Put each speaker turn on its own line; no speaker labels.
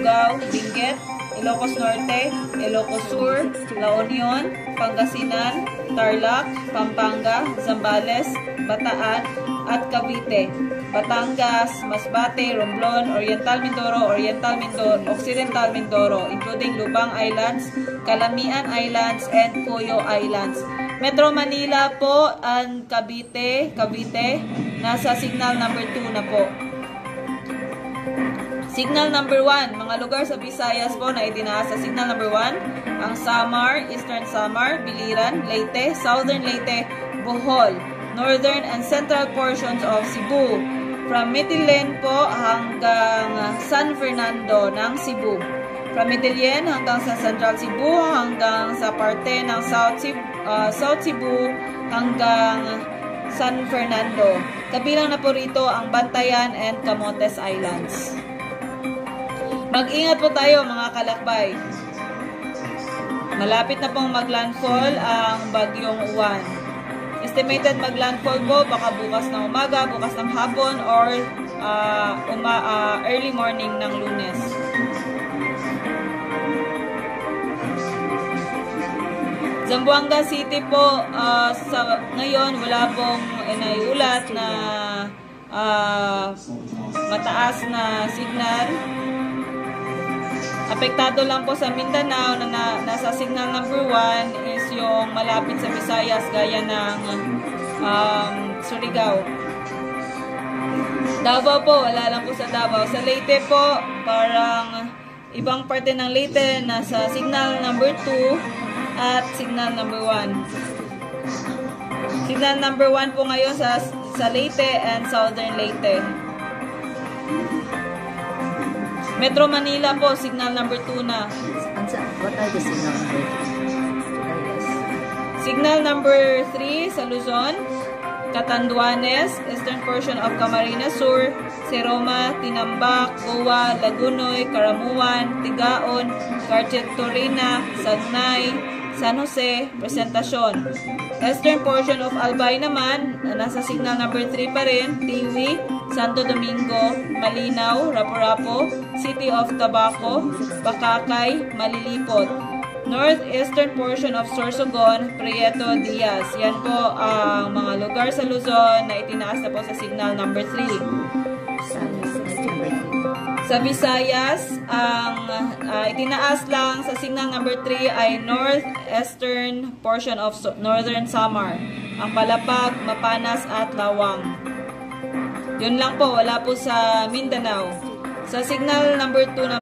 Surigao, Benguet, Ilocos Norte, Ilocos Sur, La Union, Pangasinan, Tarlac, Pampanga, Zambales, Bataan, at Cavite, Batangas, Masbate, Romblon, Oriental Mindoro, Occidental Mindoro, including Lubang Islands, Calamian Islands, and Cuyo Islands. Metro Manila po ang Cavite, nasa signal number 2 na po. Signal number 1, mga lugar sa Visayas po na itinaas sa signal number 1, ang Samar, Eastern Samar, Biliran, Leyte, Southern Leyte, Bohol, Northern and Central portions of Cebu, from Mitilene po hanggang San Fernando ng Cebu, from Mitilene hanggang sa Central Cebu, hanggang sa parte ng South Cebu, hanggang San Fernando. Kabilang na po rito ang Bantayan and Camotes Islands. Mag-ingat po tayo mga kalakbay. Malapit na pong maglandfall ang bagyong Juan. Estimated maglandfall po baka bukas ng umaga, bukas ng hapon, or early morning ng Lunes. Zamboanga City po, ngayon wala pong inaiulat na mataas na signal. Apektado lang po sa Mindanao na nasa signal number 1 is yung malapit sa Visayas gaya ng Surigao. Davao po, wala lang po sa Davao. Sa Leyte po, parang ibang parte ng Leyte nasa signal number 2 at signal number 1. Signal number 1 po ngayon sa Leyte and Southern Leyte. Metro Manila po, signal number 2 na.
What are the signal number 3?
Signal number 3 sa Luzon, Catanduanes, eastern portion of Camarines Sur, Seroma, Tinambak, Goa, Lagunoy, Caramuan, Tigaon, Carchetorina, Sagnay, San Jose, Presentacion. Eastern portion of Albay naman, nasa signal number 3 pa rin, Tiwi, Santo Domingo, Malinaw, Rapu-Rapu, City of Tabaco, Bakakay, Malilipot. Northeastern portion of Sorsogon, Prieto, Diaz. Yan po ang mga lugar sa Luzon na itinaas na po sa signal number 3. Sa Visayas, ang itinaas lang sa signal number 3 ay northeastern portion of Northern Samar, ang Palapag, Mapanas at Lawang. Yun lang po, wala po sa Mindanao. Sa signal number 2 na